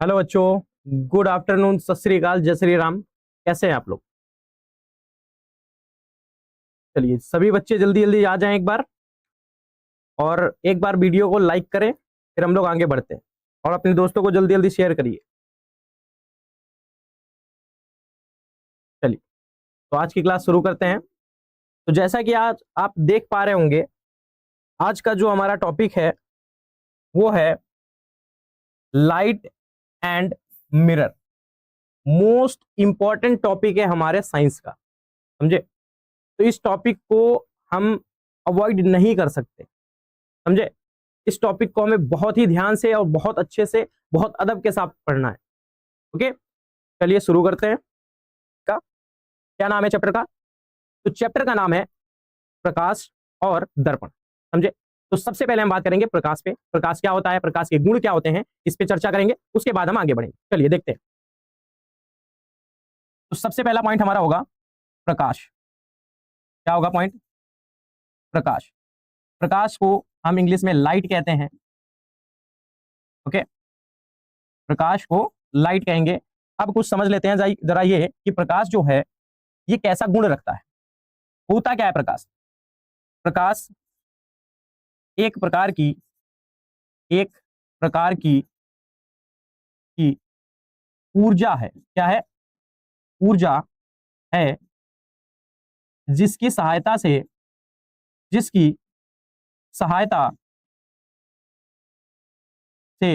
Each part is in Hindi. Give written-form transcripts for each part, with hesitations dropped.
हेलो बच्चों, गुड आफ्टरनून, सत श्री अकाल, जय श्री राम। कैसे हैं आप लोग? चलिए सभी बच्चे जल्दी जल्दी आ जाएं एक बार, और एक बार वीडियो को लाइक करें, फिर हम लोग आगे बढ़ते हैं। और अपने दोस्तों को जल्दी जल्दी शेयर करिए। चलिए, तो आज की क्लास शुरू करते हैं। तो जैसा कि आज आप देख पा रहे होंगे, आज का जो हमारा टॉपिक है वो है light and mirror. Most important topic है हमारे साइंस का, समझे? तो इस टॉपिक को हम अवॉइड नहीं कर सकते, समझे? इस टॉपिक को हमें बहुत ही ध्यान से और बहुत अच्छे से, बहुत अदब के साथ पढ़ना है। ओके, चलिए शुरू करते हैं। का क्या नाम है चैप्टर का? तो चैप्टर का नाम है प्रकाश और दर्पण, समझे? तो सबसे पहले हम बात करेंगे प्रकाश पे। प्रकाश क्या होता है, प्रकाश के गुण क्या होते हैं, इस पे चर्चा करेंगे, उसके बाद हम आगे बढ़ेंगे। चलिए देखते हैं। तो सबसे पहला पॉइंट हमारा होगा प्रकाश। क्या होगा पॉइंट? प्रकाश। प्रकाश को हम इंग्लिश में लाइट कहते हैं। ओके, प्रकाश को लाइट कहेंगे। अब कुछ समझ लेते हैं जरा ये कि प्रकाश जो है ये कैसा गुण रखता है, होता क्या है प्रकाश? प्रकाश एक प्रकार की एक प्रकार की ऊर्जा है। क्या है? ऊर्जा है जिसकी सहायता से जिसकी सहायता से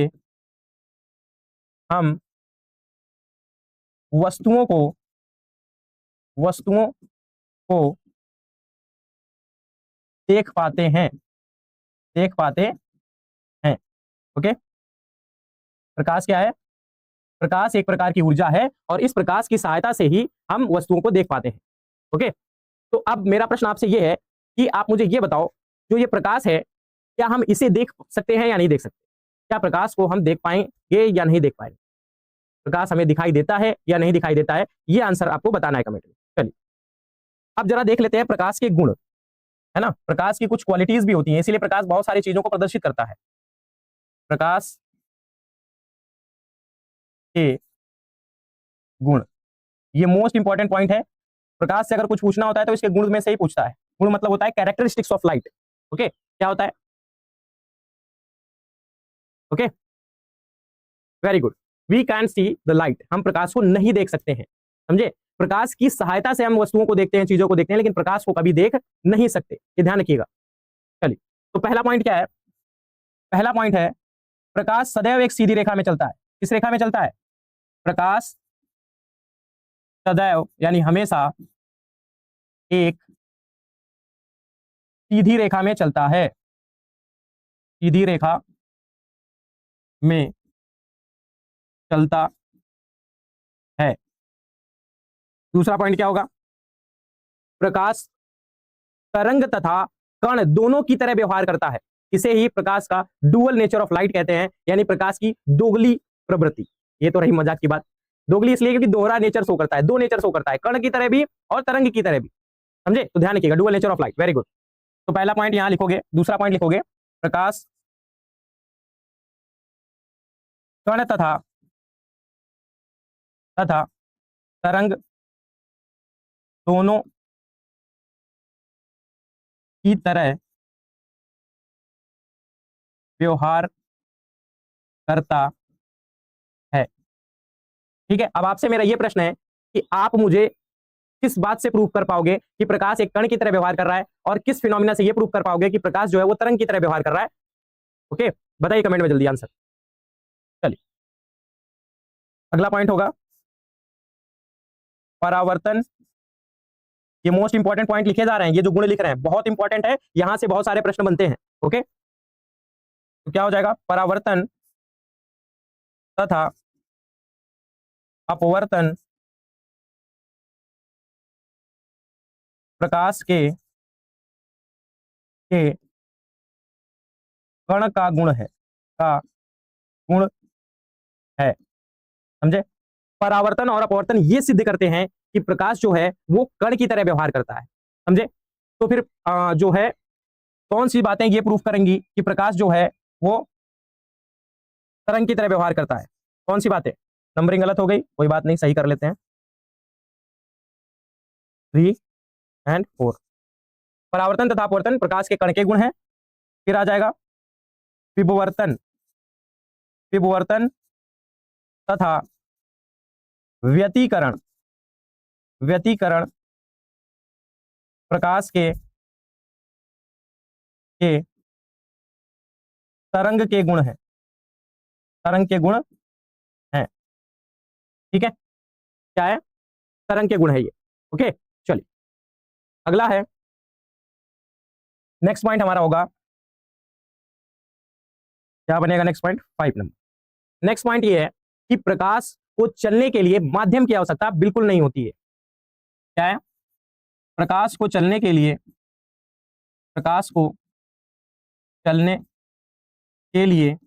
हम वस्तुओं को वस्तुओं को देख पाते हैं देख पाते हैं। ओके, प्रकाश क्या है? प्रकाश एक प्रकार की ऊर्जा है और इस प्रकाश की सहायता से ही हम वस्तुओं को देख पाते हैं। ओके, तो अब मेरा प्रश्न आपसे यह है कि आप मुझे यह बताओ, जो ये प्रकाश है, क्या हम इसे देख सकते हैं या नहीं देख सकते? क्या प्रकाश को हम देख पाएंगे या नहीं देख पाएंगे? प्रकाश हमें दिखाई देता है या नहीं दिखाई देता है? ये आंसर आपको बताना है कमेंट में। चलिए, अब जरा देख लेते हैं प्रकाश के गुण। है ना, प्रकाश की कुछ क्वालिटीज भी होती हैं, इसीलिए प्रकाश बहुत सारी चीजों को प्रदर्शित करता है। प्रकाश के गुण, ये मोस्ट इंपॉर्टेंट पॉइंट है। प्रकाश से अगर कुछ पूछना होता है तो इसके गुण में से ही पूछता है। गुण मतलब होता है कैरेक्टरिस्टिक्स ऑफ लाइट। ओके, क्या होता है? Okay, very good. We can see the light, हम प्रकाश को नहीं देख सकते हैं, समझे? प्रकाश की सहायता से हम वस्तुओं को देखते हैं, चीजों को देखते हैं, लेकिन प्रकाश को कभी देख नहीं सकते, ये ध्यान रखिएगा। चलिए, तो पहला पॉइंट क्या है? पहला पॉइंट है प्रकाश सदैव एक सीधी रेखा में चलता है। किस रेखा में चलता है? प्रकाश सदैव यानी हमेशा एक सीधी रेखा में चलता है। सीधी रेखा में चलता है। दूसरा पॉइंट क्या होगा? प्रकाश तरंग तथा कण दोनों की तरह व्यवहार करता है। इसे ही प्रकाश का डुअल नेचर ऑफ लाइट कहते हैं, यानी प्रकाश की दोगली प्रवृत्ति। ये तो रही मजाक की बात। दोगली इसलिए क्योंकि दोहरा नेचर शो करता है, दो नेचर शो करता है, कण की तरह भी और तरंग की तरह भी, समझे? तो ध्यान रखिएगा, dual nature of light. Very good. तो पहला पॉइंट यहां लिखोगे, दूसरा पॉइंट लिखोगे प्रकाश कण तथा तथा तरंग दोनों की तरह व्यवहार करता है। ठीक है, अब आपसे मेरा यह प्रश्न है कि आप मुझे किस बात से प्रूव कर पाओगे कि प्रकाश एक कण की तरह व्यवहार कर रहा है, और किस फिनोमिना से यह प्रूव कर पाओगे कि प्रकाश जो है वो तरंग की तरह व्यवहार कर रहा है? ओके, बताइए कमेंट में जल्दी आंसर। चलिए, अगला पॉइंट होगा परावर्तन। ये मोस्ट इंपॉर्टेंट पॉइंट लिखे जा रहे हैं, ये जो गुण लिख रहे हैं बहुत इंपॉर्टेंट है, यहां से बहुत सारे प्रश्न बनते हैं। ओके, तो क्या हो जाएगा? परावर्तन तथा अपवर्तन प्रकाश के कण का गुण है, का गुण है, समझे? परावर्तन और अपवर्तन ये सिद्ध करते हैं कि प्रकाश जो है वो कण की तरह व्यवहार करता है, समझे? तो फिर जो है कौन सी बातें ये प्रूफ करेंगी कि प्रकाश जो है वो तरंग की तरह व्यवहार करता है? कौन सी बात है, नंबरिंग गलत हो गई, कोई बात नहीं, सही कर लेते हैं। 3 और 4। परावर्तन तथा अपवर्तन प्रकाश के कण के गुण हैं। फिर आ जाएगा विभवर्तन, विभवर्तन तथा व्यतिकरण, व्यतिकरण प्रकाश के तरंग के गुण हैं, तरंग के गुण हैं। ठीक है, क्या है, तरंग के गुण है ये। ओके, चलिए अगला है, नेक्स्ट पॉइंट हमारा होगा, क्या बनेगा next point, 5 number. Next point ये है कि प्रकाश को चलने के लिए माध्यम की आवश्यकता बिल्कुल नहीं होती है। क्या है, प्रकाश को चलने के लिए, प्रकाश को चलने के लिए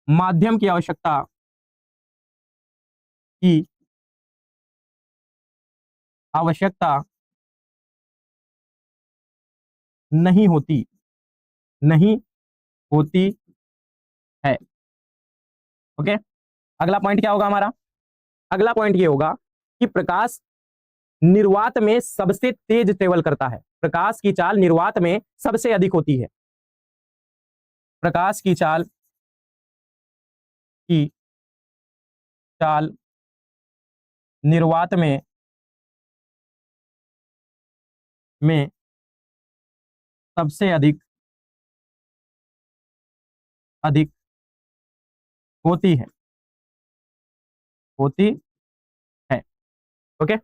माध्यम की आवश्यकता की आवश्यकता नहीं होती, नहीं होती है। ओके, अगला पॉइंट क्या होगा हमारा, अगला पॉइंट ये होगा कि प्रकाश निर्वात में सबसे तेज ट्रेवल करता है। प्रकाश की चाल निर्वात में सबसे अधिक होती है। प्रकाश की चाल निर्वात में सबसे अधिक होती है, होती है। ओके,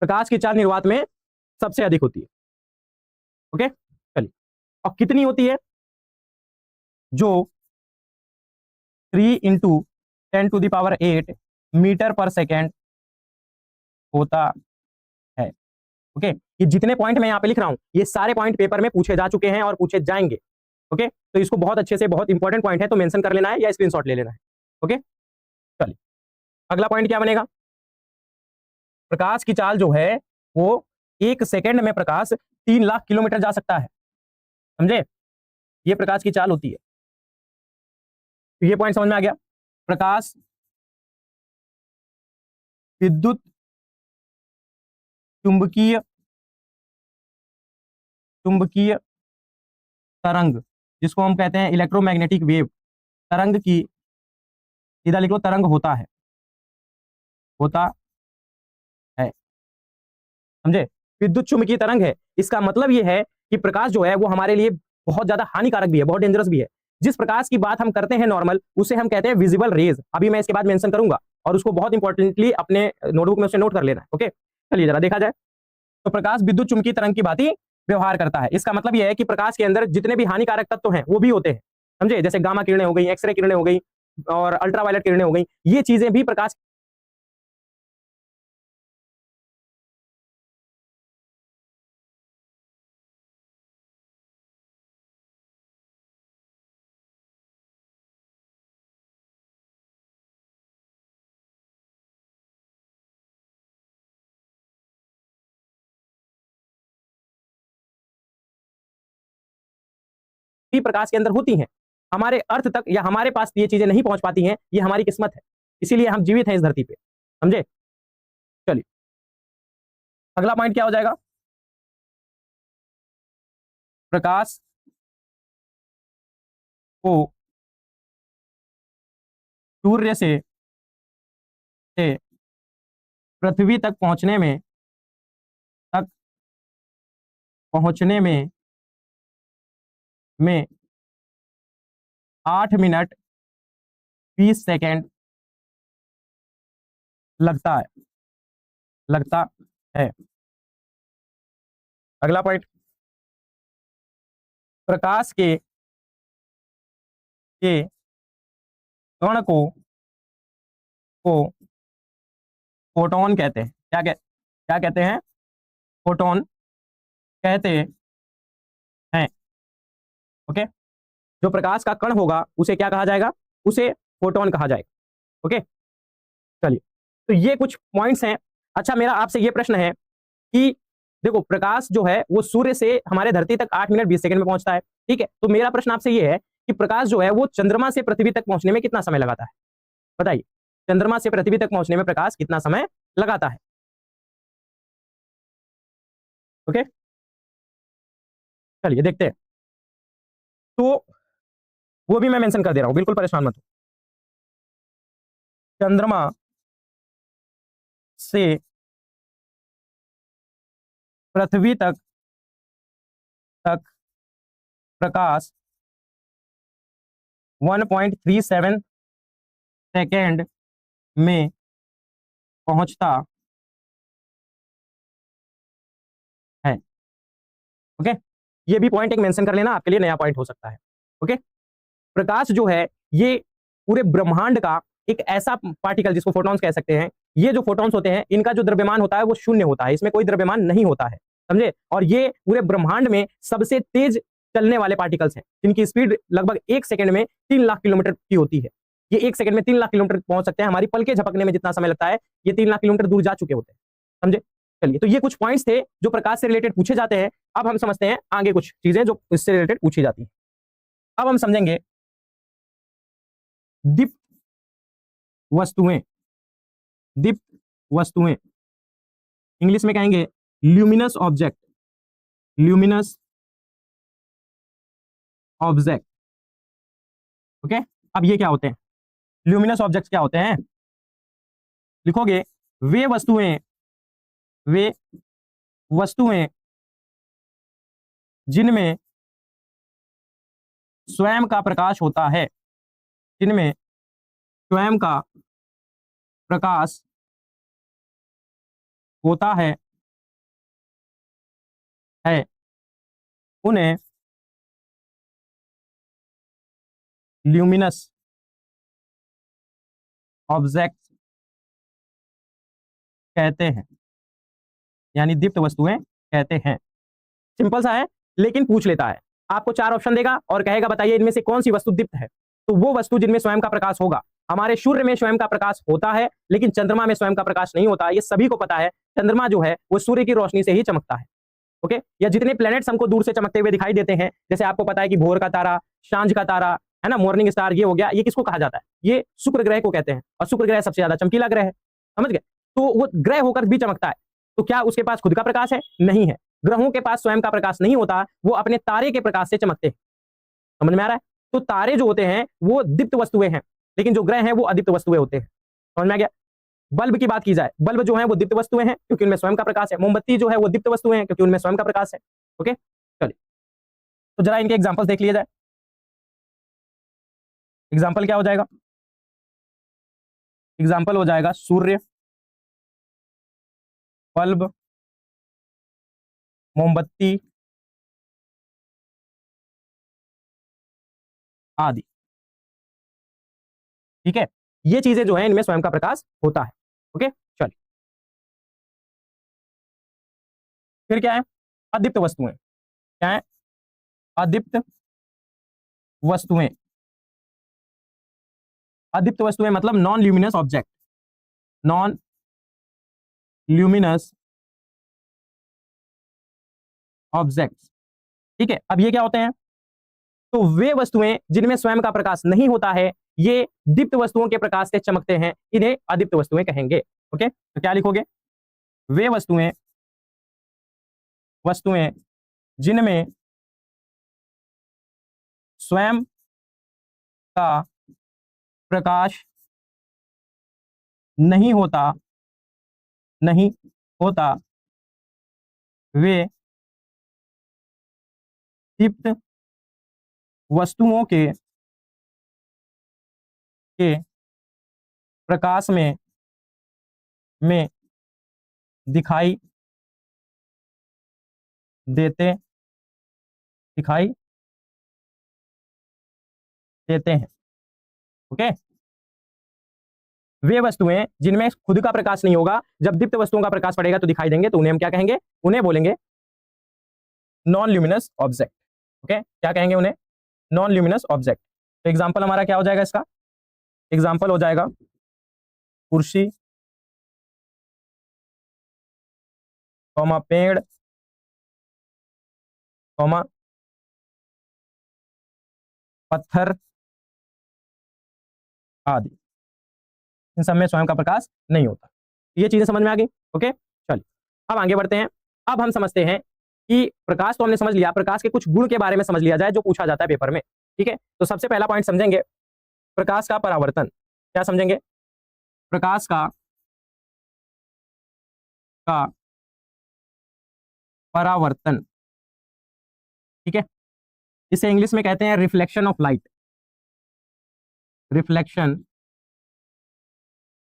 प्रकाश की चाल निर्वात में सबसे अधिक होती है। ओके, चलिए, और कितनी होती है, जो 3 × 10⁸ मीटर पर सेकेंड होता है। ओके, ये जितने पॉइंट मैं यहाँ पे लिख रहा हूं, ये सारे पॉइंट पेपर में पूछे जा चुके हैं और पूछे जाएंगे। ओके, तो इसको बहुत अच्छे से, बहुत इंपॉर्टेंट पॉइंट है, तो मेंशन कर लेना है या स्क्रीनशॉट ले लेना है। ओके, चलिए अगला पॉइंट क्या बनेगा, प्रकाश की चाल जो है वो 1 सेकेंड में प्रकाश 3 लाख किलोमीटर जा सकता है। समझे, ये प्रकाश की चाल होती है। तो ये पॉइंट समझ में आ गया। प्रकाश विद्युत चुंबकीय चुंबकीय तरंग, जिसको हम कहते हैं इलेक्ट्रोमैग्नेटिक वेव, तरंग की, सीधा लिख लो, तरंग होता है, होता है। समझे, विद्युत चुंबकीय तरंग है, इसका मतलब यह है कि प्रकाश जो है वो हमारे लिए बहुत ज्यादा हानिकारक भी है, बहुत डेंजरस भी है। जिस प्रकाश की बात हम करते हैं नॉर्मल, उसे हम कहते हैं विजिबल रेज। अभी मैं इसके बाद मेंशन करूंगा और उसको बहुत इंपॉर्टेंटली अपने नोटबुक में उसे नोट कर लेना है। ओके, चलिए जरा देखा जाए। तो प्रकाश विद्युत चुंबकीय तरंग की बात ही व्यवहार करता है। इसका मतलब यह है कि प्रकाश के अंदर जितने भी हानिकारक तत्व हैं वो भी होते हैं। समझे, जैसे गामा किरणें हो गई, एक्सरे किरणें हो गई और अल्ट्रावायलेट किरणें हो गई, ये चीजें भी प्रकाश भी प्रकाश के अंदर होती हैं। हमारे अर्थ तक या हमारे पास ये चीजें नहीं पहुंच पाती हैं, ये हमारी किस्मत है, इसीलिए हम जीवित हैं इस धरती पे। समझे, चलिए अगला पॉइंट क्या हो जाएगा, प्रकाश को सूर्य से पृथ्वी तक तक पहुंचने में 8 मिनट 20 सेकेंड लगता है। अगला पॉइंट, प्रकाश के कण को फोटोन कहते हैं। क्या कहते हैं, फोटोन कहते हैं। ओके, जो प्रकाश का कण होगा उसे क्या कहा जाएगा, उसे फोटोन कहा जाएगा। ओके, चलिए, तो ये कुछ पॉइंट्स हैं। अच्छा, मेरा आपसे ये प्रश्न है कि देखो प्रकाश जो है वो सूर्य से हमारे धरती तक 8 मिनट 20 सेकंड में पहुंचता है, ठीक है। तो मेरा प्रश्न आपसे ये है कि प्रकाश जो है वो चंद्रमा से पृथ्वी तक पहुंचने में कितना समय लगाता है, बताइए। चंद्रमा से पृथ्वी तक पहुंचने में प्रकाश कितना समय लगाता है? ओके, चलिए देखते हैं। तो वो भी मैं मेंशन कर दे रहा हूं, बिल्कुल परेशान मत हो। चंद्रमा से पृथ्वी तक तक प्रकाश 1.37 सेकेंड में पहुंचता है। ओके, ये भी पॉइंट एक मेंशन कर लेना, आपके लिए नया पॉइंट हो सकता है। ओके, प्रकाश जो है ये पूरे ब्रह्मांड का एक ऐसा पार्टिकल जिसको फोटॉन्स कह सकते हैं। ये जो फोटॉन्स होते हैं इनका जो द्रव्यमान होता है वो शून्य होता है, इसमें कोई द्रव्यमान नहीं होता है, समझे। और ये पूरे ब्रह्मांड में सबसे तेज चलने वाले पार्टिकल्स हैं, जिनकी स्पीड लगभग 1 सेकंड में 3 लाख किलोमीटर की होती है। ये 1 सेकंड में 3 लाख किलोमीटर पहुंच सकते हैं। हमारी पल के झपकने में जितना समय लगता है ये 3 लाख किलोमीटर दूर जा चुके होते हैं, समझे। चलिए, तो ये कुछ पॉइंट्स थे जो प्रकाश से रिलेटेड पूछे जाते हैं। अब हम समझते हैं आगे कुछ चीजें जो इससे रिलेटेड पूछी जाती है। अब हम समझेंगे दीप्त वस्तुएं। दीप्त वस्तुएं इंग्लिश में कहेंगे luminous object. Luminous object, okay. अब ये क्या होते हैं, ल्यूमिनस ऑब्जेक्ट्स क्या होते हैं? लिखोगे वे वस्तुएं, वे वस्तुएं जिनमें स्वयं का प्रकाश होता है, जिनमें स्वयं का प्रकाश होता है उन्हें ल्यूमिनस ऑब्जेक्ट्स कहते हैं, यानी दीप्त वस्तुएं कहते हैं। सिंपल सा है, लेकिन पूछ लेता है। आपको 4 ऑप्शन देगा और कहेगा बताइए इनमें से कौन सी वस्तु दीप्त है। तो वो वस्तु जिनमें स्वयं का प्रकाश होगा। हमारे सूर्य में स्वयं का प्रकाश होता है, लेकिन चंद्रमा में स्वयं का प्रकाश नहीं होता, ये सभी को पता है। चंद्रमा जो है वो सूर्य की रोशनी से ही चमकता है, ओके। या जितने प्लैनेट्स हमको दूर से चमकते हुए दिखाई देते हैं, जैसे आपको पता है कि भोर का तारा, सांझ का तारा, है ना, मॉर्निंग स्टार, ये हो गया, ये किसको कहा जाता है? ये शुक्र ग्रह को कहते हैं। और शुक्र ग्रह सबसे ज्यादा चमकीला ग्रह है, समझ गए। तो वो ग्रह होकर भी चमकता है, तो क्या उसके पास खुद का प्रकाश है? नहीं है। ग्रहों के पास स्वयं का प्रकाश नहीं होता, वो अपने तारे के प्रकाश से चमकते हैं। समझ में आ रहा है? तो तारे जो होते हैं वो दीप्त वस्तुएं हैं, लेकिन जो ग्रह हैं वो अदीप्त वस्तुएं होते हैं। समझ में आ गया? बल्ब की बात की जाए, बल्ब जो है वो दीप्त वस्तुएं हैं क्योंकि उनमें स्वयं का प्रकाश है। मोमबत्ती जो है वो दीप्त वस्तुएं हैं क्योंकि उनमें स्वयं का प्रकाश है, ओके। चलिए, तो जरा इनके एग्जांपल्स देख लिया जाए। एग्जांपल क्या हो जाएगा? एग्जांपल हो जाएगा सूर्य, बल्ब, मोमबत्ती आदि, ठीक है। ये चीजें जो है इनमें स्वयं का प्रकाश होता है, ओके। चलिए, फिर क्या है? अदीप्त वस्तुएं। क्या है? अदीप्त वस्तुएं। अदीप्त वस्तुएं मतलब non luminous object. Non luminous objects, ठीक है। अब ये क्या होते हैं? तो वे वस्तुएं जिनमें स्वयं का प्रकाश नहीं होता है, ये दीप्त वस्तुओं के प्रकाश से चमकते हैं, इन्हें अदीप्त वस्तुएं कहेंगे, ओके। तो क्या लिखोगे? वे वस्तुएं, वस्तुएं जिनमें स्वयं का प्रकाश नहीं होता, नहीं होता, वे दीप्त वस्तुओं के प्रकाश में दिखाई देते, दिखाई देते हैं, ओके। वे वस्तुएं जिनमें खुद का प्रकाश नहीं होगा, जब दीप्त वस्तुओं का प्रकाश पड़ेगा तो दिखाई देंगे, तो उन्हें हम क्या कहेंगे? उन्हें बोलेंगे नॉन ल्यूमिनस ऑब्जेक्ट, ओके। क्या कहेंगे उन्हें? Non luminous object. तो एग्जांपल हमारा क्या हो जाएगा इसका? एग्जांपल हो जाएगा कुर्सी, पेड़, कॉमा पत्थर आदि, इन सब में स्वयं का प्रकाश नहीं होता। ये चीजें समझ में आ गई। ओके, चलिए अब आगे बढ़ते हैं। अब हम समझते हैं कि प्रकाश तो हमने समझ लिया, प्रकाश के कुछ गुण के बारे में समझ लिया जाए जो पूछा जाता है पेपर में। ठीक है, तो सबसे पहला पॉइंट समझेंगे प्रकाश का परावर्तन। क्या समझेंगे? प्रकाश का परावर्तन। ठीक है, इसे इंग्लिश में कहते हैं reflection of light. Reflection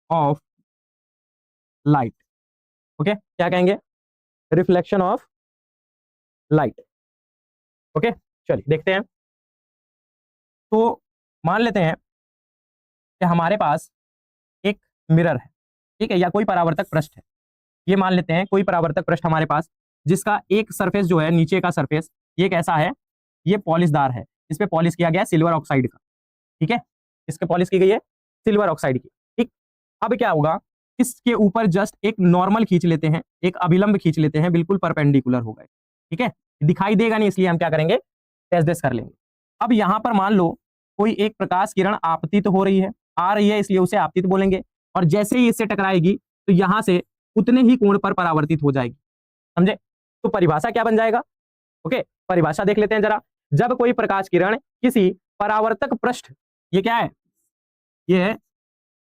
of light. Okay, क्या कहेंगे? Reflection of light. ओके, चलिए देखते हैं। तो मान लेते हैं कि हमारे पास एक मिरर है, ठीक है, या कोई परावर्तक पृष्ठ है। ये मान लेते हैं कोई परावर्तक पृष्ठ हमारे पास, जिसका एक सरफेस जो है, नीचे का सरफेस, ये कैसा है? ये पॉलिशदार है। इस पे पॉलिश किया गया है सिल्वर ऑक्साइड का। ठीक है, इसके पॉलिश की गई है सिल्वर ऑक्साइड की। ठीक, अब क्या होगा? इसके ऊपर जस्ट एक नॉर्मल खींच लेते हैं, एक अभिलंब खींच लेते हैं, बिल्कुल परपेंडिकुलर होगा। ठीक है, दिखाई देगा नहीं, इसलिए हम क्या करेंगे? टेस्ट कर लेंगे। अब यहां पर मान लो कोई एक प्रकाश किरण आपतित हो रही है, आ रही है, इसलिए उसे आपतित बोलेंगे। और जैसे ही इससे टकराएगी तो यहां से उतने ही कोण पर परावर्तित हो जाएगी। समझे? तो परिभाषा क्या बन जाएगा? ओके, परिभाषा देख लेते हैं जरा। जब कोई प्रकाश किरण किसी परावर्तक पृष्ठ, ये क्या है? ये है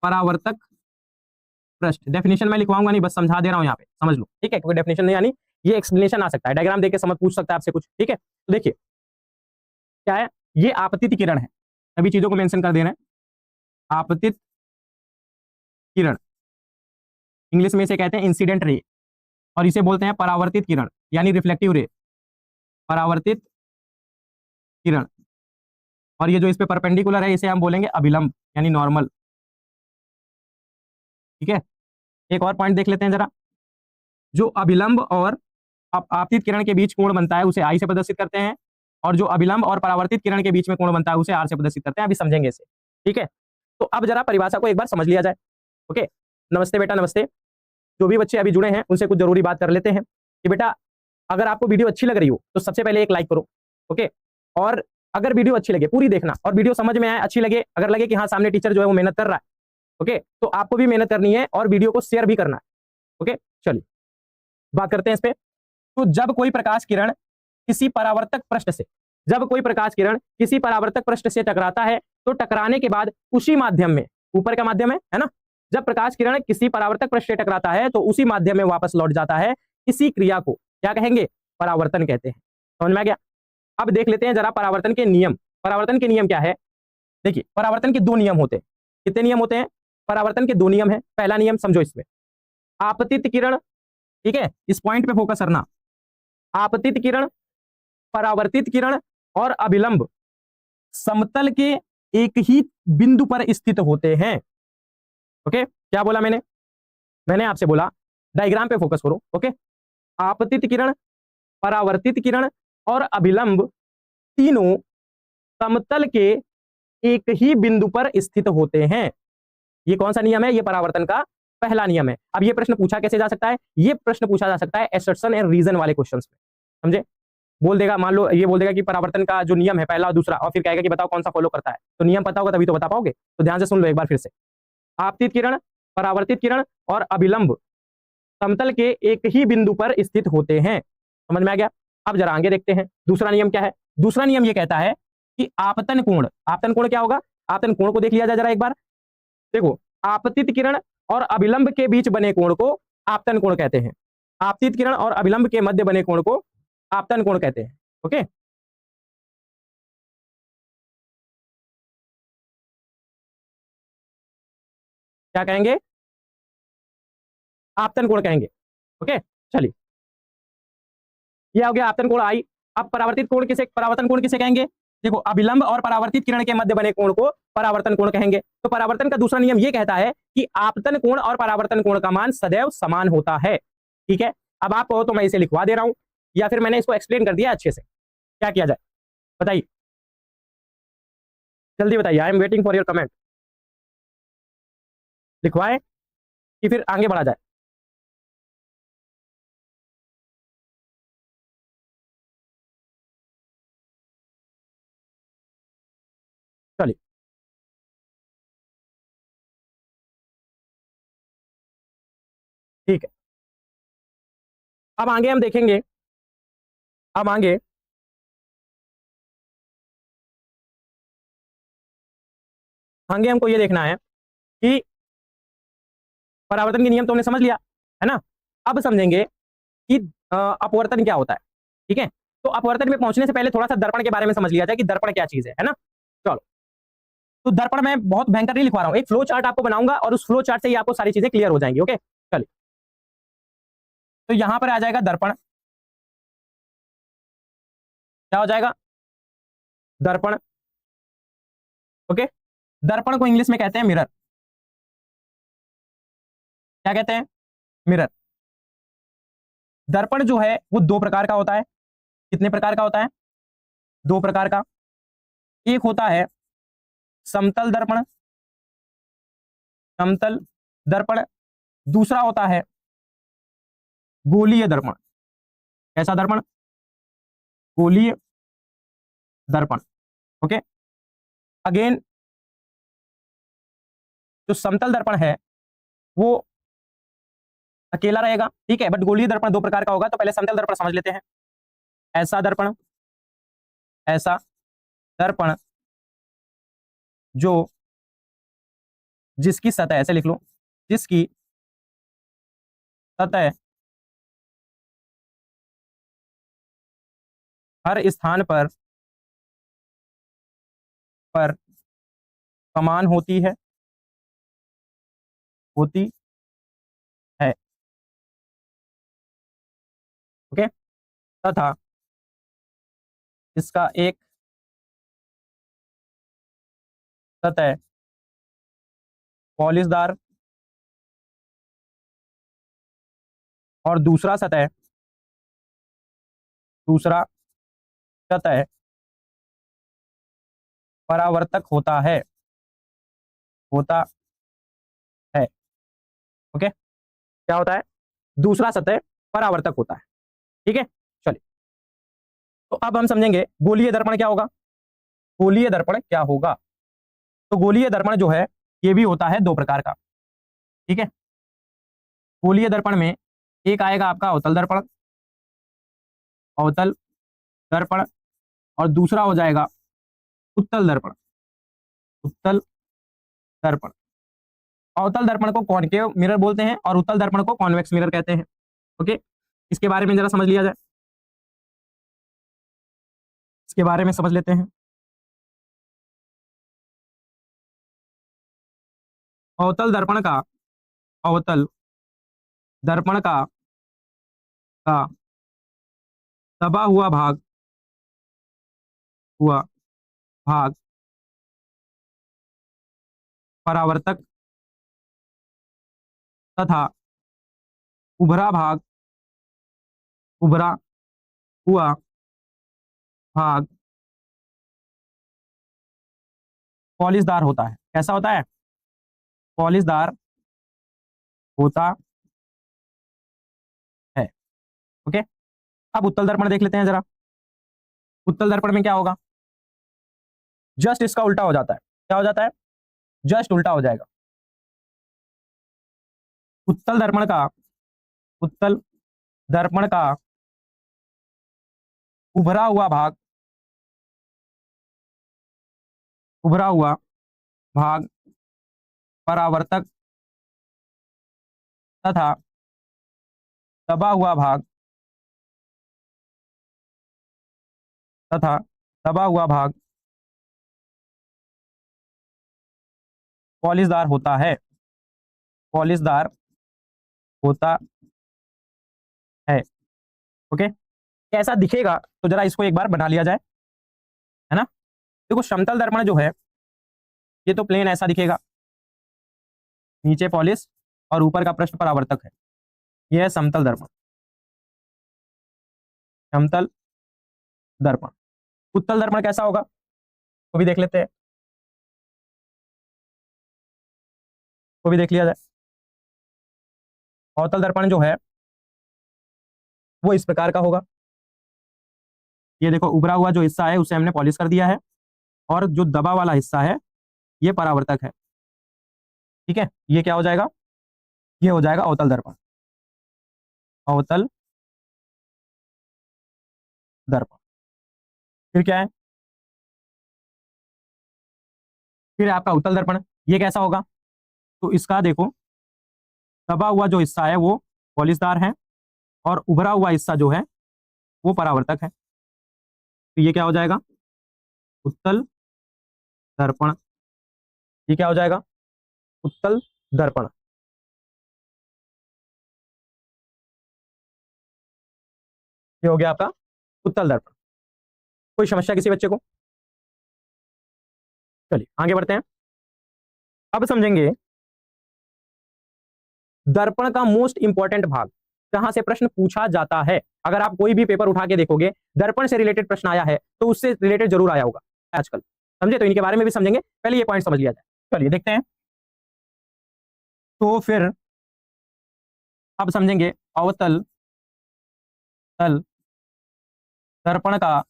परावर्तक पृष्ठ। डेफिनेशन मैं लिखवाऊंगा नहीं, बस समझा दे रहा हूं, यहाँ पे समझ लो। ठीक है, क्योंकि डेफिनेशन नहीं आनी, ये एक्सप्लेनेशन आ सकता है, डायग्राम देख के समझ पूछ सकता है आपसे कुछ। ठीक है, तो देखिए क्या है, ये आपतित किरण है। सभी चीजों को मेंशन कर देना है। आपतित किरण, इंग्लिश में इसे कहते हैं इंसिडेंट रे, और इसे बोलते हैं परावर्तित किरण, यानी रिफ्लेक्टिव रे। परावर्तित किरण। और ये जो इस पे परपेंडिकुलर है, इसे हम बोलेंगे अभिलंब, यानी नॉर्मल। ठीक है, एक और पॉइंट देख लेते हैं जरा। जो अभिलंब और आपतित किरण के बीच कोण बनता है, उसे आई से प्रदर्शित करते हैं, और जो अभिलंब और परावर्तित किरण के बीच में कोण बनता है, उसे आर से प्रदर्शित करते हैं। अभी समझेंगे इसे। ठीक है, तो अब जरा परिभाषा को एक बार समझ लिया जाए। ओके, नमस्ते बेटा, नमस्ते। जो भी बच्चे अभी जुड़े हैं उनसे कुछ जरूरी बात कर लेते हैं कि बेटा, अगर आपको वीडियो अच्छी लग रही हो तो सबसे पहले एक लाइक करो। ओके, और अगर वीडियो अच्छी लगे पूरी देखना, और वीडियो समझ में आए, अच्छी लगे, अगर लगे कि हाँ सामने टीचर जो है वो मेहनत कर रहा है, ओके, तो आपको भी मेहनत करनी है और वीडियो को शेयर भी करना है। ओके, चलिए बात करते हैं इस पे। तो जब कोई प्रकाश किरण किसी परावर्तक पृष्ठ से, जब कोई प्रकाश किरण किसी परावर्तक पृष्ठ से टकराता है, तो टकराने के बाद उसी माध्यम में, ऊपर का माध्यम है ना, जब प्रकाश किरण किसी परावर्तक पृष्ठ से टकराता है तो उसी माध्यम में वापस लौट जाता है। इसी क्रिया को क्या कहेंगे? परावर्तन कहते हैं। समझ में आ गया? अब देख लेते हैं जरा परावर्तन के नियम। परावर्तन के नियम क्या है? देखिए, परावर्तन के दो नियम होते हैं। कितने नियम होते हैं? परावर्तन के दो नियम है। पहला नियम समझो इसमें, आपतित किरण, ठीक है, इस पॉइंट पे फोकस करना। आपतित किरण, परावर्तित किरण और अभिलंब समतल के एक ही बिंदु पर स्थित होते हैं। ओके, क्या बोला मैंने? मैंने आपसे बोला डायग्राम पे फोकस करो। ओके, आपतित किरण, परावर्तित किरण और अभिलंब तीनों समतल के एक ही बिंदु पर स्थित होते हैं। ये कौन सा नियम है? ये परावर्तन का पहला नियम है। अब ये प्रश्न पूछा कैसे जा सकता है? ये प्रश्न पूछा जा सकता है एसर्शन एंड रीजन वाले क्वेश्चंस में। समझे? बोल देगा, मान लो ये बोल देगा कि परावर्तन का जो नियम है पहला और दूसरा, और फिर कहेगा कि बताओ कौन सा फॉलो करता है। तो नियम पता होगा तभी तो बता पाओगे। तो ध्यान से सुन लो एक बार फिर से। आपतित किरण, परावर्तित किरण और अभिलंब समतल के एक ही बिंदु पर स्थित होते हैं। समझ में आ गया? अब जरा आगे देखते हैं दूसरा नियम क्या है। दूसरा नियम ये कहता है कि आपतन कोण, आपतन कोण क्या होगा? आपतन कोण को देख लिया जाए जरा एक बार। देखो, आपतित किरण और अभिलंब के बीच बने कोण को आपतन कोण कहते हैं। आपतित किरण और अभिलंब के मध्य बने कोण को आपतन कोण कहते हैं। ओके, क्या कहेंगे? आपतन कोण कहेंगे। ओके, चलिए, ये हो गया आपतन कोण आई। अब परावर्तित कोण किसे, परावर्तन कोण किसे कहेंगे? देखो, अभिलंब और परावर्तित किरण के मध्य बने कोण को परावर्तन कोण कहेंगे। तो परावर्तन का दूसरा नियम ये कहता है कि आपतन कोण और परावर्तन कोण का मान सदैव समान होता है। ठीक है, अब आप कहो तो मैं इसे लिखवा दे रहा हूं, या फिर मैंने इसको एक्सप्लेन कर दिया अच्छे से। क्या किया जाए बताइए, जल्दी बताइए। I am waiting for your comment. लिखवाएं कि फिर आगे बढ़ा जाए? ठीक है, अब आगे हम देखेंगे, अब आगे आगे हमको ये देखना है कि परावर्तन के नियम तो हमने समझ लिया है ना। अब समझेंगे कि अपवर्तन क्या होता है। ठीक है, तो अपवर्तन में पहुंचने से पहले थोड़ा सा दर्पण के बारे में समझ लिया जाए कि दर्पण क्या चीज है ना। चलो, तो दर्पण मैं बहुत भयंकर नहीं लिखवा रहा हूं, एक फ्लो चार्ट आपको बनाऊंगा और उस फ्लो चार्ट से ही आपको सारी चीजें क्लियर हो जाएंगी। ओके, चलिए, तो यहां पर आ जाएगा दर्पण, क्या हो जाएगा, दर्पण। ओके, दर्पण को इंग्लिश में कहते हैं मिरर। क्या कहते हैं, मिरर। दर्पण जो है वो दो प्रकार का होता है। कितने प्रकार का होता है, दो प्रकार का। एक होता है समतल दर्पण, समतल दर्पण। दूसरा होता है गोलीय दर्पण। कैसा दर्पण, गोलीय दर्पण। ओके, अगेन जो समतल दर्पण है वो अकेला रहेगा, ठीक है, बट गोलीय दर्पण दो प्रकार का होगा। तो पहले समतल दर्पण समझ लेते हैं। ऐसा दर्पण, ऐसा दर्पण जो जिसकी सतह, ऐसे लिख लो, जिसकी सतह हर स्थान पर समान होती है, होती है। ओके, तथा इसका एक सतह पॉलिशदार और दूसरा सतह परावर्तक होता है, होता है। ओके, क्या होता है, दूसरा सतह परावर्तक होता है। ठीक है, चलिए, तो अब हम समझेंगे गोलीय दर्पण क्या होगा। गोलीय दर्पण क्या होगा, तो गोलीय दर्पण जो है ये भी होता है दो प्रकार का। ठीक है, गोलीय दर्पण में एक आएगा आपका अवतल दर्पण, अवतल दर्पण, और दूसरा हो जाएगा उत्तल दर्पण, उत्तल दर्पण। अवतल दर्पण को कॉनकेव मिरर बोलते हैं और उत्तल दर्पण को कॉन्वेक्स मिरर कहते हैं। ओके, इसके बारे में जरा समझ लिया जाए, इसके बारे में समझ लेते हैं। अवतल दर्पण का, अवतल दर्पण का दबा हुआ भाग परावर्तक तथा उभरा हुआ भाग पॉलिशदार होता है। कैसा होता है, पॉलिशदार होता है। ओके, अब उत्तल दर्पण देख लेते हैं जरा। उत्तल दर्पण में क्या होगा, जस्ट इसका उल्टा हो जाता है। क्या हो जाता है, जस्ट उल्टा हो जाएगा। उत्तल दर्पण का, उत्तल दर्पण का उभरा हुआ भाग परावर्तक तथा दबा हुआ भाग तथा दबा हुआ भाग पॉलिशदार होता है, पॉलिशदार होता है। ओके, कैसा दिखेगा, तो जरा इसको एक बार बना लिया जाए, है ना। देखो, समतल दर्पण जो है ये तो प्लेन ऐसा दिखेगा, नीचे पॉलिश और ऊपर का पृष्ठ परावर्तक है। यह है समतल दर्पण, समतल दर्पण। उत्तल दर्पण कैसा होगा वो भी देख लेते हैं, वो भी देख लिया जाए। अवतल दर्पण जो है वो इस प्रकार का होगा। ये देखो, उभरा हुआ जो हिस्सा है उसे हमने पॉलिश कर दिया है और जो दबा वाला हिस्सा है ये परावर्तक है। ठीक है, ये क्या हो जाएगा, ये हो जाएगा अवतल दर्पण। अवतल दर्पण। फिर क्या है, फिर आपका उत्तल दर्पण। ये कैसा होगा, तो इसका देखो दबा हुआ जो हिस्सा है वो पॉलिशदार है और उभरा हुआ हिस्सा जो है वो परावर्तक है। तो ये क्या हो जाएगा, उत्तल दर्पण। ये क्या हो जाएगा, उत्तल दर्पण। ये हो गया आपका उत्तल दर्पण। कोई समस्या किसी बच्चे को? चलिए आगे बढ़ते हैं। अब समझेंगे दर्पण का मोस्ट इंपॉर्टेंट भाग जहां से प्रश्न पूछा जाता है। अगर आप कोई भी पेपर उठा के देखोगे दर्पण से रिलेटेड प्रश्न आया है तो उससे रिलेटेड जरूर आया होगा आजकल। समझे, तो इनके बारे में भी समझेंगे, पहले ये पॉइंट समझ लिया जाए। चलिए देखते हैं। तो फिर अब समझेंगे अवतल तल दर्पण का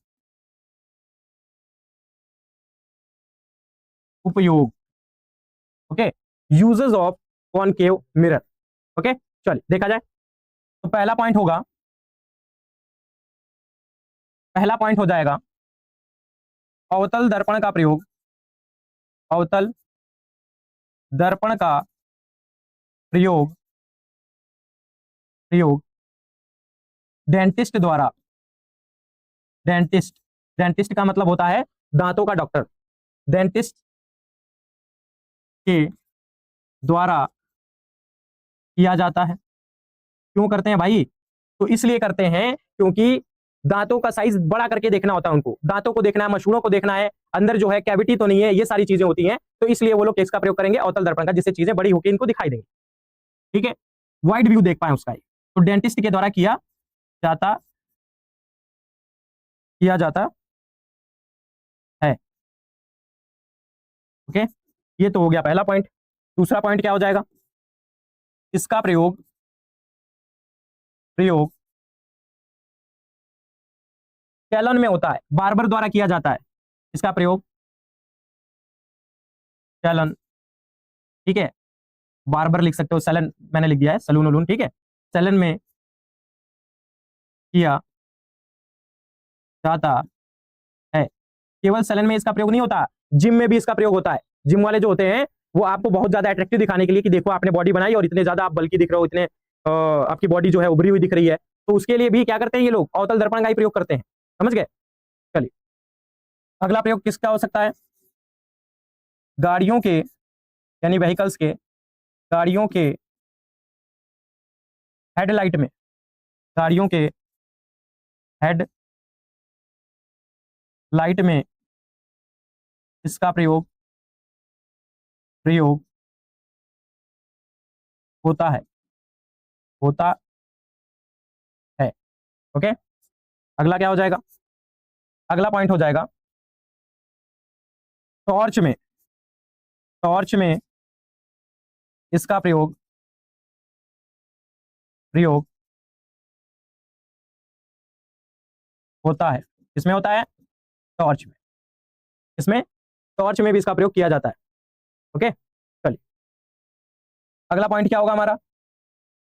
उपयोग। Okay, uses of concave mirror. Okay, चलिए देखा जाए। तो पहला पॉइंट हो जाएगा अवतल दर्पण का प्रयोग। अवतल दर्पण का प्रयोग प्रयोग डेंटिस्ट द्वारा। डेंटिस्ट, डेंटिस्ट का मतलब होता है दांतों का डॉक्टर। डेंटिस्ट के द्वारा किया जाता है। क्यों करते हैं भाई, तो इसलिए करते हैं क्योंकि दांतों का साइज बड़ा करके देखना होता है उनको, दांतों को देखना है, मसूड़ों को देखना है, अंदर जो है कैविटी तो नहीं है, ये सारी चीजें होती हैं। तो इसलिए वो लोग किसका प्रयोग करेंगे, अवतल दर्पण का, जिससे चीजें बड़ी होकर इनको दिखाई देंगी। ठीक है, वाइड व्यू देख पाए उसका। तो डेंटिस्ट के द्वारा जाता किया जाता है। ओके, ये तो हो गया पहला पॉइंट। दूसरा पॉइंट क्या हो जाएगा, इसका प्रयोग प्रयोग सैलून में होता है, बार्बर द्वारा किया जाता है। इसका प्रयोग सैलून, ठीक है, बार्बर लिख सकते हो, सैलून मैंने लिख दिया है, सलून उलून, ठीक है, सैलून में किया जाता है। केवल सैलून में इसका प्रयोग नहीं होता, जिम में भी इसका प्रयोग होता है। जिम वाले जो होते हैं वो आपको बहुत ज्यादा अट्रैक्टिव दिखाने के लिए कि देखो आपने बॉडी बनाई और इतने ज्यादा आप बल्कि दिख रहे हो, इतने आपकी बॉडी जो है उभरी हुई दिख रही है, तो उसके लिए भी क्या करते हैं ये लोग, अवतल दर्पण का ही प्रयोग करते हैं। समझ गए। चलिए अगला प्रयोग किसका हो सकता है, गाड़ियों के, यानी व्हीकल्स के, गाड़ियों के हेडलाइट में, गाड़ियों के हेड लाइट में इसका प्रयोग प्रयोग होता है, होता है। ओके, अगला क्या हो जाएगा, अगला पॉइंट हो जाएगा टॉर्च में, टॉर्च में इसका प्रयोग प्रयोग होता है। इसमें होता है टॉर्च में, इसमें टॉर्च में भी इसका प्रयोग किया जाता है। ओके, चलिए अगला पॉइंट क्या होगा हमारा,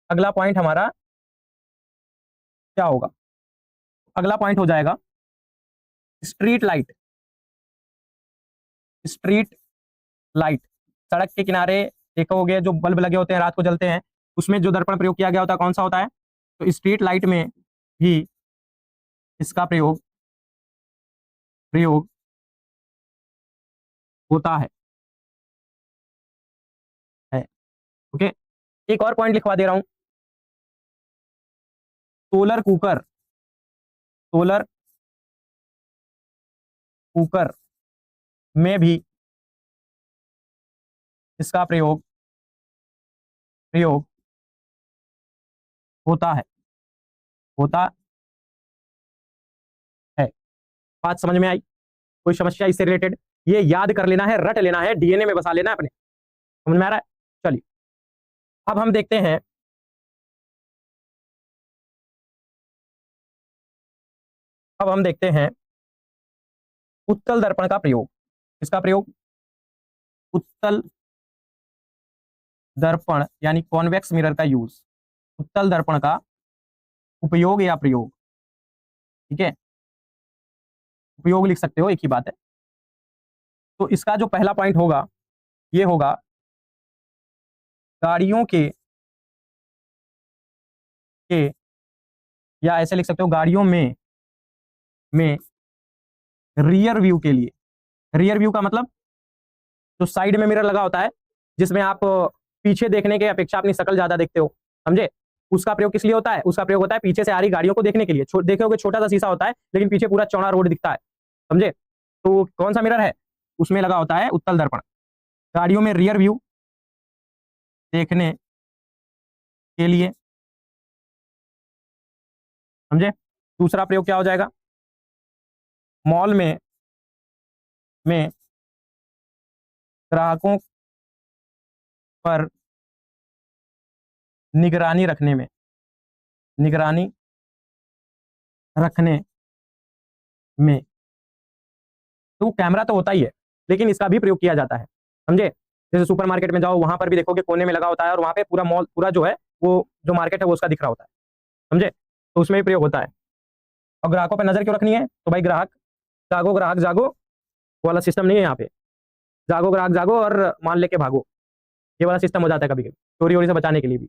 अगला पॉइंट हमारा क्या होगा, अगला पॉइंट हो जाएगा स्ट्रीट लाइट। स्ट्रीट लाइट, सड़क के किनारे देखोगे जो बल्ब लगे होते हैं रात को जलते हैं, उसमें जो दर्पण प्रयोग किया गया होता है कौन सा होता है, तो स्ट्रीट लाइट में भी इसका प्रयोग प्रयोग होता है। ओके, एक और पॉइंट लिखवा दे रहा हूं, सोलर कुकर, सोलर कुकर में भी इसका प्रयोग प्रयोग होता है, होता है। बात समझ में आई, कोई समस्या इससे रिलेटेड, ये याद कर लेना है, रट लेना है, डीएनए में बसा लेना है अपने, समझ में आ रहा है। चलिए अब हम देखते हैं, अब हम देखते हैं उत्तल दर्पण का प्रयोग। इसका प्रयोग, उत्तल दर्पण यानी कॉन्वेक्स मिरर का यूज, उत्तल दर्पण का उपयोग या प्रयोग, ठीक है, उपयोग लिख सकते हो, एक ही बात है। तो इसका जो पहला पॉइंट होगा ये होगा गाड़ियों के या ऐसे लिख सकते हो गाड़ियों में रियर व्यू के लिए। रियर व्यू का मतलब जो साइड में मिरर लगा होता है जिसमें आप पीछे देखने के अपेक्षा अपनी शक्ल ज्यादा देखते हो, समझे, उसका प्रयोग किस लिए होता है? उसका प्रयोग होता है पीछे से आ रही गाड़ियों को देखने के लिए। देखोगे छोटा सा शीशा होता है लेकिन पीछे पूरा चौड़ा रोड दिखता है, समझे। तो कौन सा मिरर है? उसमें लगा होता है उत्तल दर्पण। गाड़ियों में रियर व्यू देखने के लिए, समझे। दूसरा प्रयोग क्या हो जाएगा? मॉल में ग्राहकों पर निगरानी रखने में तो कैमरा तो होता ही है लेकिन इसका भी प्रयोग किया जाता है, समझे। जैसे सुपरमार्केट में जाओ वहां पर भी देखोगे कोने में लगा होता है और वहां पे पूरा मॉल पूरा जो है वो जो मार्केट है वो उसका दिख रहा होता है, समझे। तो उसमें भी प्रयोग होता है। और ग्राहकों पर नजर क्यों रखनी है? तो भाई ग्राहक जागो वो वाला सिस्टम नहीं है यहाँ पे। जागो ग्राहक जागो और मान लेके भागो, ये वाला सिस्टम हो जाता है कभी कभी चोरी वोरी से बचाने के लिए भी,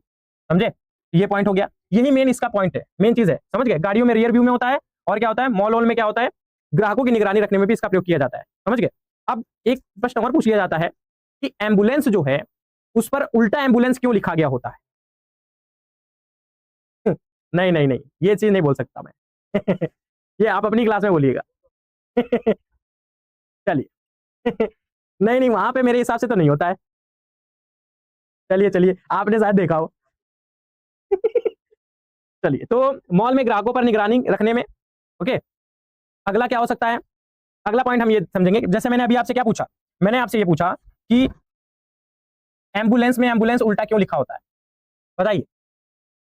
समझे। ये पॉइंट हो गया, यही मेन इसका पॉइंट है, मेन चीज है, समझ गए। गाड़ियों में रियर व्यू में होता है और क्या होता है मॉल में क्या होता है ग्राहकों की निगरानी रखने में भी इसका प्रयोग किया जाता है, समझ गए। अब एक प्रश्न और पूछ लिया जाता है कि एम्बुलेंस जो है उस पर उल्टा एम्बुलेंस क्यों लिखा गया होता है? नहीं नहीं नहीं, ये चीज नहीं बोल सकता मैं। ये आप अपनी क्लास में बोलिएगा। चलिए। नहीं नहीं, वहां पे मेरे हिसाब से तो नहीं होता है। चलिए चलिए, आपने शायद देखा हो। चलिए, तो मॉल में ग्राहकों पर निगरानी रखने में, ओके। अगला क्या हो सकता है? अगला पॉइंट हम ये समझेंगे, जैसे मैंने अभी आपसे क्या पूछा, मैंने आपसे ये पूछा कि एम्बुलेंस में एम्बुलेंस उल्टा क्यों लिखा होता है, बताइए।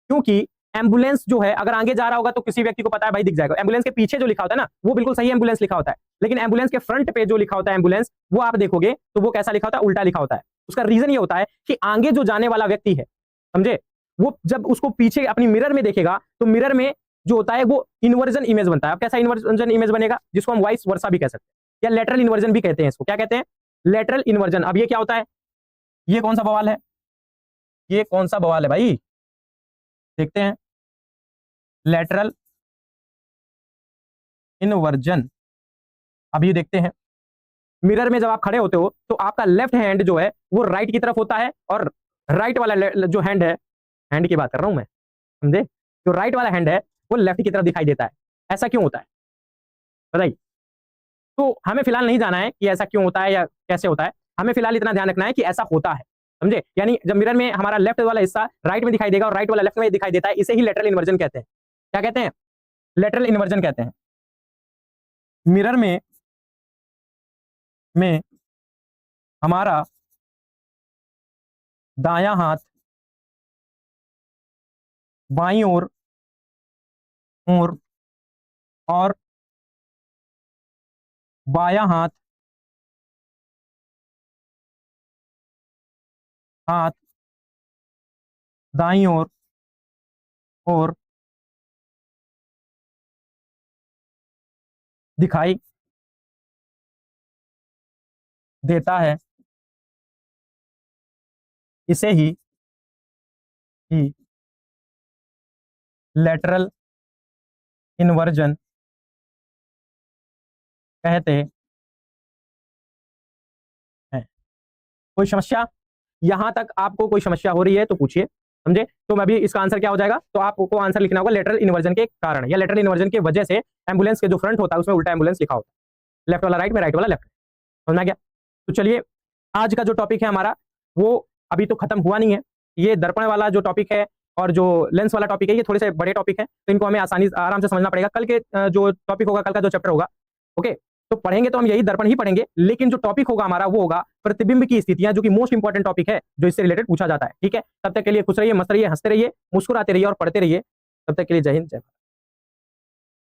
क्योंकि एम्बुलेंस जो है अगर आगे जा रहा होगा तो किसी व्यक्ति को पता है भाई दिख जाएगा। एम्बुलेंस के पीछे जो लिखा होता है ना वो बिल्कुल सही एम्बुलेंस लिखा होता है, लेकिन एम्बुलेंस के फ्रंट पे जो लिखा होता है एम्बुलेंस, वो आप देखोगे तो वो कैसा लिखा होता है? उल्टा लिखा होता है। उसका रीजन ये होता है कि आगे जो जाने वाला व्यक्ति है, समझे, वो जब उसको पीछे अपनी मिरर में देखेगा तो मिरर में जो होता है वो इन्वर्जन इमेज बनता है। अब कैसा इन्वर्जन इमेज बनेगा? जिसको हम वाइस वर्सा भी कह सकते हैं या लेटरल इन्वर्जन भी कहते हैं। इसको क्या कहते हैं? Lateral inversion. अब ये क्या होता है? ये कौन सा बवाल है? ये कौन सा बवाल है भाई? देखते हैं। लेटरल इन्वर्जन, अभी देखते हैं। मिरर में जब आप खड़े होते हो तो आपका लेफ्ट हैंड जो है वो राइट की तरफ होता है और राइट वाला जो हैंड है, हैंड की बात कर रहा हूं मैं, समझे, जो राइट वाला हैंड है वो लेफ्ट की तरफ दिखाई देता है। ऐसा क्यों होता है बताइए। तो हमें फिलहाल नहीं जाना है कि ऐसा क्यों होता है या कैसे होता है, हमें फिलहाल इतना ध्यान रखना है कि ऐसा होता है, समझे। यानी जब मिरर में हमारा लेफ्ट वाला हिस्सा राइट में दिखाई देगा और राइट वाला लेफ्ट में दिखाई देता है, इसे ही लेटरल इन्वर्जन कहते हैं। क्या कहते हैं? लेटरल इन्वर्जन कहते हैं। मिरर में हमारा दायां हाथ बाईं ओर और बायां हाथ दाईं ओर दिखाई देता है। इसे ही लेटरल इन्वर्जन कहते हैं। कोई समस्या? यहां तक आपको कोई समस्या हो रही है तो पूछिए, समझे। तो अभी इसका आंसर क्या हो जाएगा? तो आपको आंसर लिखना होगा लेटरल इन्वर्जन के कारण या लेटरल इन्वर्जन की वजह से एम्बुलेंस के जो फ्रंट होता है उसमें उल्टा एम्बुलेंस लिखा होता है। लेफ्ट वाला राइट में, राइट वाला लेफ्ट। समझना गया? तो चलिए, आज का जो टॉपिक है हमारा वो अभी तो खत्म हुआ नहीं है। ये दर्पण वाला जो टॉपिक है और जो लेंस वाला टॉपिक है ये थोड़े से बड़े टॉपिक है, तो इनको हमें आराम से समझना पड़ेगा। कल के जो टॉपिक होगा, कल का जो चैप्टर होगा, ओके, तो पढ़ेंगे तो हम यही दर्पण ही पढ़ेंगे, लेकिन जो टॉपिक होगा हमारा वो होगा प्रतिबिंब की स्थितियां, जो कि मोस्ट इंपॉर्टेंट टॉपिक है जो इससे रिलेटेड पूछा जाता है। ठीक है, तब तक के लिए खुश रहिए, मस्त रहिए, हंसते रहिए, मुस्कुराते रहिए और पढ़ते रहिए। तब तक के लिए जय हिंद, जय भारत।